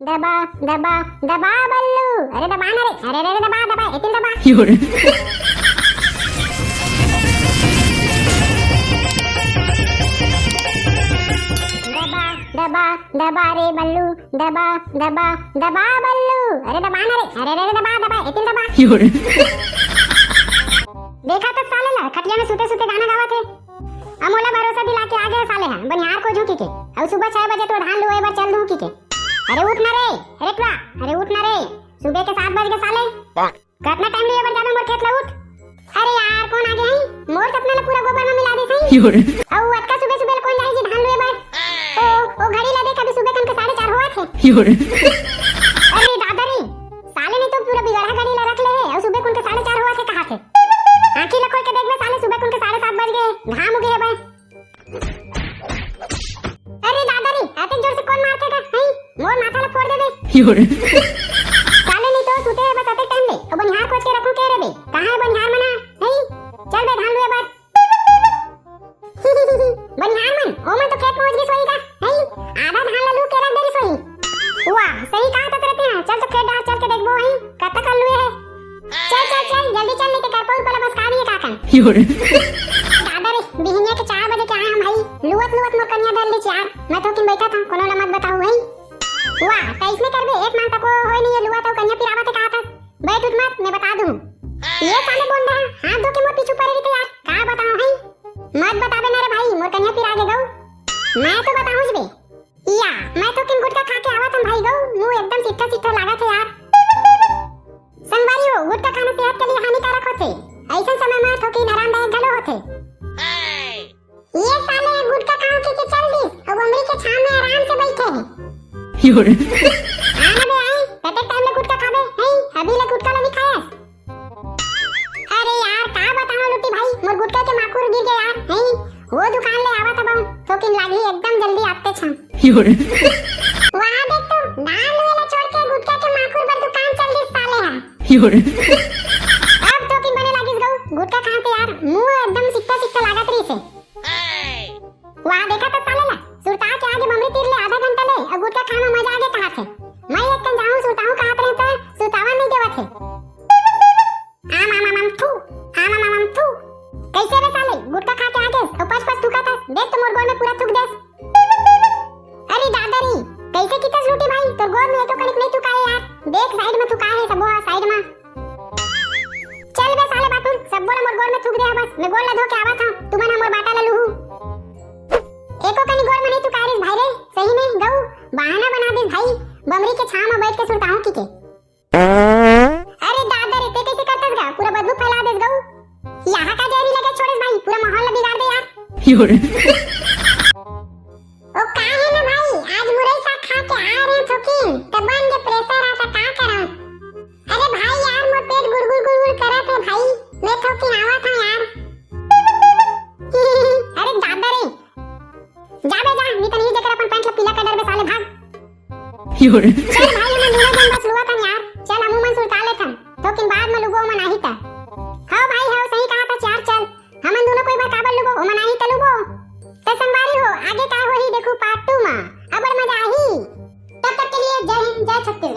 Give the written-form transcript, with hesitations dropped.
दबा दबा दबा बल्लू, अरे दबा ना रे, अरे रे दबा दबा इतनी दबा दबा दबा दबा रे बल्लू, दबा दबा दबा बल्लू, अरे दबा ना रे, अरे रे दबा दबा इतनी दबा देखा तो साले ला खटिया में सुते सुते गाना गावा थे। अमोला भरोसा दिला के आ गए साले हैं बनिहार को झूठी के। अब सुबह 6 बजे तो धान लो एक बार चल दूं की के। अरे उठ ना रे, अरे टुआ, अरे उठ ना रे, सुबह के 7 बज गए साले। कितना टाइम लिए बार जाना मोर खेत ला उठ। अरे यार कौन आ गया है मोर सपना ला पूरा गोबर में मिला दे सही। अब अटका सुबह सुबह कौन जाई जी धान लो बार। ओ घड़ी ला देख अभी सुबह कन के 4:30 हुआ थे। अरे दादा रे साले ने तो पूरा बिगड़ा घड़ी ला रख ले है और सुबह कन के 4:30 हुआ थे। कहां थे आंखी ला खोल के देख ले साले सुबह कन के 7:30 बज गए घाम उगे है भाई। अरे दादा रे आते जोर से कौन मारते का है मोर माथा ला फोड़ दे बे। साले नहीं तो सुते है बस आते टाइम ले और बनिहार खोज के रखूं के रे बे। कहां है बनिहार मना है चल बे धान लुए बार। बनिहार मन ओ मैं तो खेत पहुंच गई सोई का है आधा धान ला लू के रख दे सोई। वाह सही कहा तो करते हैं चल तो खेत डाल चल के देखबो है कब तक लुए है। चल चल चल जल्दी चल नहीं तो कर पाऊ पहले बस खा दिए काकन। दादा रे बिहनिया के 4 बजे के आए हम भाई लुवत लुवत मोर कन्या दल ले चार मैं तो किन बैठा था कोनो ना मत बताऊं है। वाह तेईस में कर बे एक मान तक होय नहीं लुआ तो कन्या पिरावा ते कहा था बैठ उठ मत मैं बता दूं। ये साले बोल रहा हाथ धो के मोर पीछू पड़े रहते यार का बताऊं है मत बता देना रे भाई मोर कन्या पिरा के गऊ मैं तो बताऊं बे। या मैं तो किन गुटका खा के आवा था भाई गऊ मुंह एकदम सीधा सीधा लगा थे यार। संगवारी हो गुटका खाना सेहत के लिए हानिकारक होते ऐसा समय में तो कि आरामदायक घलो होते। ये साले गुटका खाओ के चल दी अब उंगली के छाव में आराम से बैठे हैं। आना बे आई कते टाइम ले गुटका खाबे है अभी ले गुटका ला नहीं खाया। अरे यार का बताऊं लुटी भाई मोर गुटका के माकुर गिर गए यार है वो दुकान ले आवा तब तो किन लागी एकदम जल्दी आते छम। वहां देख तू दाल वाला छोड़ के गुटका के माकुर पर दुकान चल दी साले हां। अब तो किन बने लागिस गऊ गुटका खाते यार मुंह एकदम सिक्का सिक्का लागत रही से। वहां देखा तो साले ला सुरता के आगे ममरी तीर ले आधा घंटा ले और गुटका खाना मजा आ गया कहां से मैं एक कन जाऊं सुरताऊं कहां पर रहता सुरतावा नहीं देवा थे। आम थू आम थू कैसे रे साले गुटका खा के आगे और पच थूका था देख तो मोर गोल में पूरा थूक देस। अरे दादा री कैसे कितस लूटी भाई तो गोल में तो कनिक नहीं थूकाए यार देख साइड में थूका है सबो साइड में। चल बे साले बातुल सब बोला मोर गोल में थूक दे बस मैं गोल ला धो के आवा था तू मना मोर बाटा ला लूहू एको कनी गोल में नहीं तू कारिस भाई रे सही में गऊ बहाना बना दे भाई बमरी के छाव में बैठ के सुरताऊं की के। अरे दादा रे ते कैसे करतस गा पूरा बदबू फैला देस गऊ यहां का जहरी लगे छोड़ेस भाई पूरा माहौल बिगाड़ दे यार। ओ का है ना भाई आज मुरई साग खा के आ रहे थोकिन तब बन के प्रेशर आता का करा। अरे भाई यार मोर पेट गुड़गुड़ गुड़गुड़ करत है भाई मैं थोकिन आवा था यार। अरे दादा रे जा बे जा नहीं तो नहीं जकर अपन पैंट ला पीला कलर में साले भाग। चल भाई मैं दूना दिन बस लुआ था यार चल हमू मन सुलटा ले थम तो किन बाद में लुबो मन आही था। हां भाई हां सही कहा था चार चल हमन दोनों कोई बार काबल लुबो ओ मन आही त लुबो तो संगवारी हो आगे का होही देखो पार्ट 2 में अब मजा आही तब तक के लिए जय हिंद जय छत्तीसगढ़।